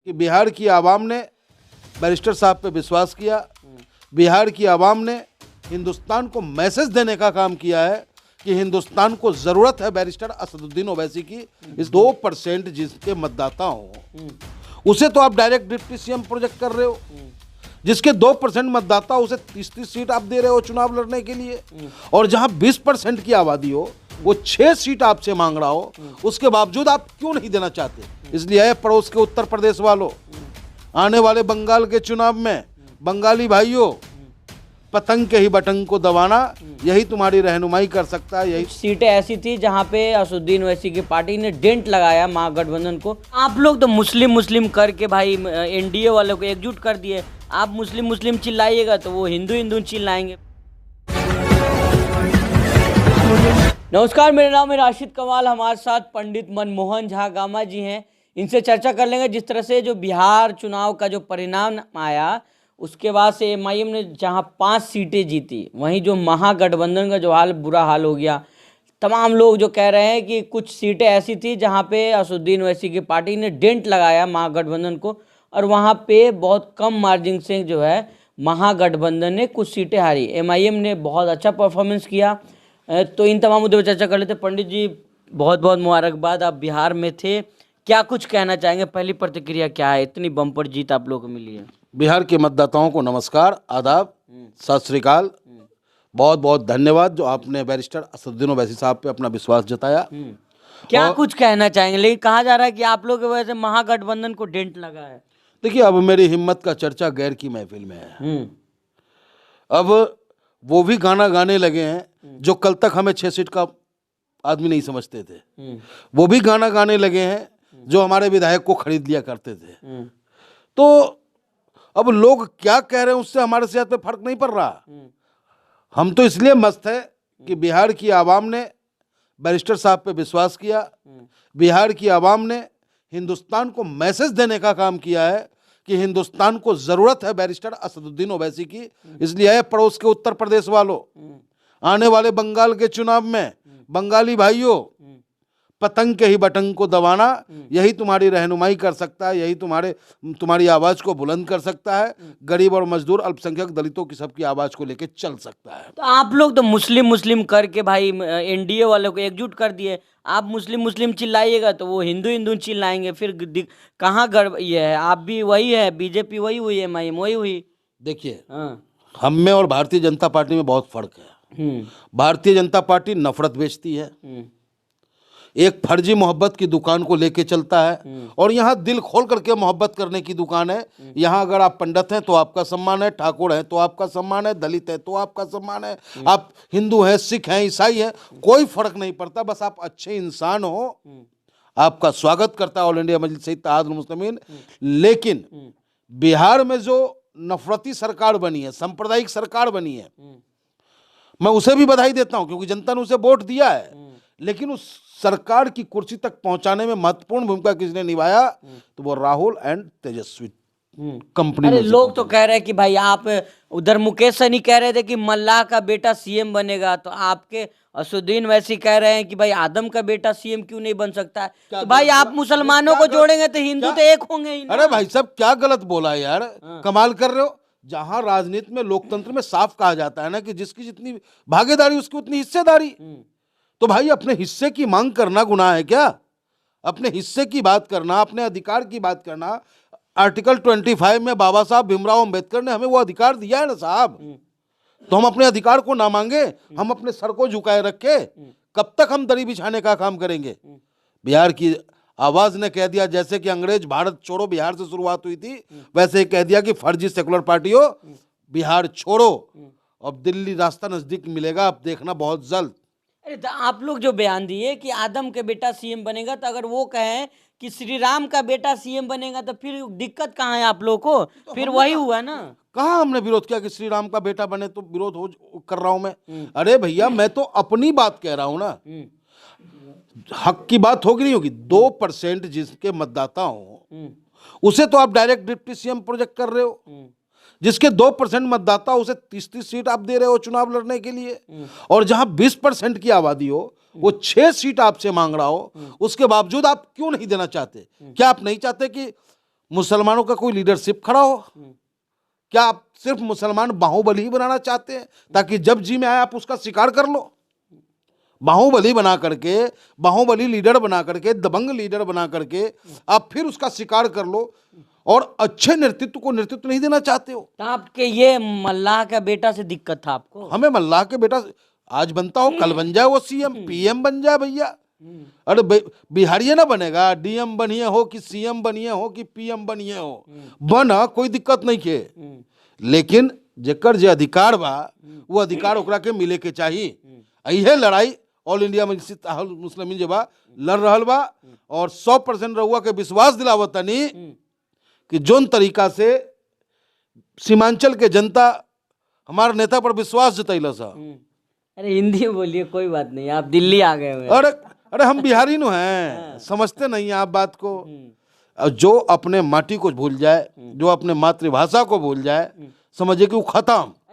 कि बिहार की आवाम ने बैरिस्टर साहब पे विश्वास किया। बिहार की आवाम ने हिंदुस्तान को मैसेज देने का काम किया है कि हिंदुस्तान को ज़रूरत है बैरिस्टर असदुद्दीन ओवैसी की। इस 2% जिसके मतदाता हों उसे तो आप डायरेक्ट डिप्टी सीएम प्रोजेक्ट कर रहे हो। जिसके 2% मतदाता उसे 30-30 सीट आप दे रहे हो चुनाव लड़ने के लिए। और जहां 20% की आबादी हो वो 6 सीट आपसे मांग रहा हो, उसके बावजूद आप क्यों नहीं देना चाहते? इसलिए है पड़ोस के उत्तर प्रदेश वालों, आने वाले बंगाल के चुनाव में बंगाली भाइयों, पतंग के ही बटन को दबाना यही तुम्हारी रहनुमाई कर सकता है। यही सीटें ऐसी थी जहां पे असदुद्दीन ओवैसी की पार्टी ने डेंट लगाया महागठबंधन को। आप लोग तो मुस्लिम करके भाई एनडीए वालों को एकजुट कर दिए। आप मुस्लिम चिल्लाइएगा तो वो हिंदू चिल्लाएंगे। नमस्कार, मेरा नाम है राशिद कमाल। हमारे साथ पंडित मनमोहन झा गामा जी हैं। इनसे चर्चा कर लेंगे जिस तरह से जो बिहार चुनाव का जो परिणाम आया उसके बाद से एमआईएम ने जहां 5 सीटें जीती, वहीं जो महागठबंधन का जो बुरा हाल हो गया। तमाम लोग जो कह रहे हैं कि कुछ सीटें ऐसी थी जहां पे असदुद्दीन ओवैसी की पार्टी ने डेंट लगाया महागठबंधन को, और वहां पे बहुत कम मार्जिन से जो है महागठबंधन ने कुछ सीटें हारी। एमआईएम ने बहुत अच्छा परफॉर्मेंस किया। तो इन तमाम मुद्दों पर चर्चा कर लेते। पंडित जी, बहुत बहुत मुबारकबाद, आप बिहार में थे, क्या कुछ कहना चाहेंगे? पहली प्रतिक्रिया क्या है, इतनी बम्पर जीत आप लोगों को मिली है? बिहार के मतदाताओं को नमस्कार, आदाब, सत श्री अकाल। बहुत बहुत धन्यवाद जो आपने बैरिस्टर असदुद्दीन ओवैसी साहब पे अपना विश्वास जताया। क्या कुछ कहना चाहेंगे? लेकिन कहा जा रहा है कि आप लोग की वजह से महागठबंधन को डेंट लगा है। देखिए, अब मेरी हिम्मत का चर्चा गैर की महफिल में है। अब वो भी गाना गाने लगे हैं जो कल तक हमें 6 सीट का आदमी नहीं समझते थे। वो भी गाना गाने लगे हैं जो हमारे विधायक को खरीद लिया करते थे। तो अब लोग क्या कह रहे हैं उससे हमारे सेहत पे फर्क नहीं पड़ रहा। हम तो इसलिए मस्त है कि बिहार की आवाम ने बैरिस्टर साहब पे विश्वास किया। बिहार की आवाम ने हिंदुस्तान को मैसेज देने का काम किया है कि हिंदुस्तान को ज़रूरत है बैरिस्टर असदुद्दीन ओवैसी की। इसलिए है पड़ोस के उत्तर प्रदेश वालों, आने वाले बंगाल के चुनाव में बंगाली भाइयों, पतंग के ही बटन को दबाना यही तुम्हारी रहनुमाई कर सकता है। यही तुम्हारी आवाज़ को बुलंद कर सकता है। गरीब और मजदूर, अल्पसंख्यक, दलितों की सबकी आवाज़ को लेकर चल सकता है। तो आप लोग तो मुस्लिम करके भाई एनडीए वालों को एकजुट कर दिए। आप मुस्लिम चिल्लाइएगा तो वो हिंदू चिल्लाएंगे। फिर कहाँ ये है? आप भी वही है, बीजेपी वही हुई, एमआईएम वही हुई। देखिए, हम में और भारतीय जनता पार्टी में बहुत फर्क है। भारतीय जनता पार्टी नफरत बेचती है, एक फर्जी मोहब्बत की दुकान को लेके चलता है। और यहाँ दिल खोल करके मोहब्बत करने की दुकान है। यहाँ अगर आप पंडित हैं तो आपका सम्मान है, ठाकुर हैं तो आपका सम्मान है, दलित है तो आपका सम्मान है, आप हिंदू हैं, सिख हैं, ईसाई हैं, कोई फर्क नहीं पड़ता। बस आप अच्छे इंसान हो, आपका स्वागत करता है ऑल इंडिया मजलिस इत्तेहादुल मुस्लिमीन। लेकिन बिहार में जो नफरती सरकार बनी है, सांप्रदायिक सरकार बनी है, मैं उसे भी बधाई देता हूं क्योंकि जनता ने उसे वोट दिया है। लेकिन उस सरकार की कुर्सी तक पहुंचाने में महत्वपूर्ण भूमिका किसने निभाया? तो वो राहुल एंड तेजस्वी कंपनी। अरे लोग तो कह रहे हैं कि भाई आप उधर मुकेश सहनी कह रहे थे कि मल्लाह का बेटा सीएम बनेगा, तो आपके असदुद्दीन ओवैसी कह रहे हैं कि भाई आदम का बेटा सीएम क्यों नहीं बन सकता है? तो भाई आप मुसलमानों को जोड़ेंगे तो हिंदू तो एक होंगे ही ना। अरे भाई साहब, क्या गलत बोला यार, कमाल कर रहे हो। जहां राजनीति में, लोकतंत्र में साफ कहा जाता है ना कि जिसकी जितनी भागीदारी उसकी उतनी हिस्सेदारी। तो भाई अपने हिस्से की मांग करना गुनाह है क्या? अपने हिस्से की बात करना, अपने अधिकार की बात करना। आर्टिकल 25 में बाबा साहब भीमराव अंबेडकर ने हमें वो अधिकार दिया है ना साहब। तो हम अपने अधिकार को ना मांगे, हम अपने सर को झुकाए रखे? कब तक हम दरी बिछाने का काम करेंगे? बिहार की आवाज ने कह दिया, जैसे कि अंग्रेज भारत छोड़ो बिहार से शुरुआत हुई थी, वैसे ही कह दिया कि फर्जी सेकुलर पार्टियों बिहार छोड़ो। अब दिल्ली रास्ता नजदीक मिलेगा, अब देखना बहुत जल्द। अरे तो आप लोग जो बयान दिए कि आदम का बेटा सीएम बनेगा, तो अगर वो कहें कि श्री राम का बेटा सीएम बनेगा तो फिर दिक्कत कहाँ है आप लोग को? तो फिर वही हुआ ना। कहाँ हमने विरोध किया कि श्री राम का बेटा बने? तो विरोध कर रहा हूं मैं? अरे भैया, मैं तो अपनी बात कह रहा हूं ना। हक की बात होगी नहीं होगी? 2% जिसके मतदाता हों उसे तो आप डायरेक्ट डिप्टी सीएम प्रोजेक्ट कर रहे हो। जिसके 2% मतदाता उसे 30-30 सीट आप दे रहे हो चुनाव लड़ने के लिए। और जहां 20% की आबादी हो वो 6 सीट आपसे मांग रहा हो, उसके बावजूद आप क्यों नहीं देना चाहते? क्या आप नहीं चाहते कि मुसलमानों का कोई लीडरशिप खड़ा हो? क्या आप सिर्फ मुसलमान बाहुबली ही बनाना चाहते हैं ताकि जब जी में आए आप उसका शिकार कर लो? बाहुबली बना करके, बाहुबली लीडर बना करके, दबंग लीडर बना करके आप फिर उसका शिकार कर लो और अच्छे नेतृत्व को नेतृत्व नहीं देना चाहते हो? तो आपके ये मल्लाह का बेटा से दिक्कत था आपको? हमें मल्लाह के बेटा आज बनता हो, कल बन जाए वो सीएम पीएम बन जाए भैया। अरे बिहारिया ना बनेगा, डीएम बनिए हो कि सीएम बनिए हो कि पीएम बनिए हो, बना कोई दिक्कत नहीं के, लेकिन जेकर जे अधिकार बा वो अधिकार ओकरा के मिले के चाहिए। यही लड़ाई ऑल इंडिया मुस्लिमीन जे बा लड़ रहल बा और 100% रउआ के विश्वास दिलावत तनी कि जोन तरीका से सीमांचल के जनता हमारे नेता पर विश्वास जतैल सा। अरे हिंदी में बोलिए, कोई बात नहीं, आप दिल्ली आ गए हुए हैं। अरे हम बिहारी नो हैं, समझते नहीं हैं आप बात को। जो अपने माटी को भूल जाए, जो अपने मातृभाषा को भूल जाए, समझिए कि वो खत्म।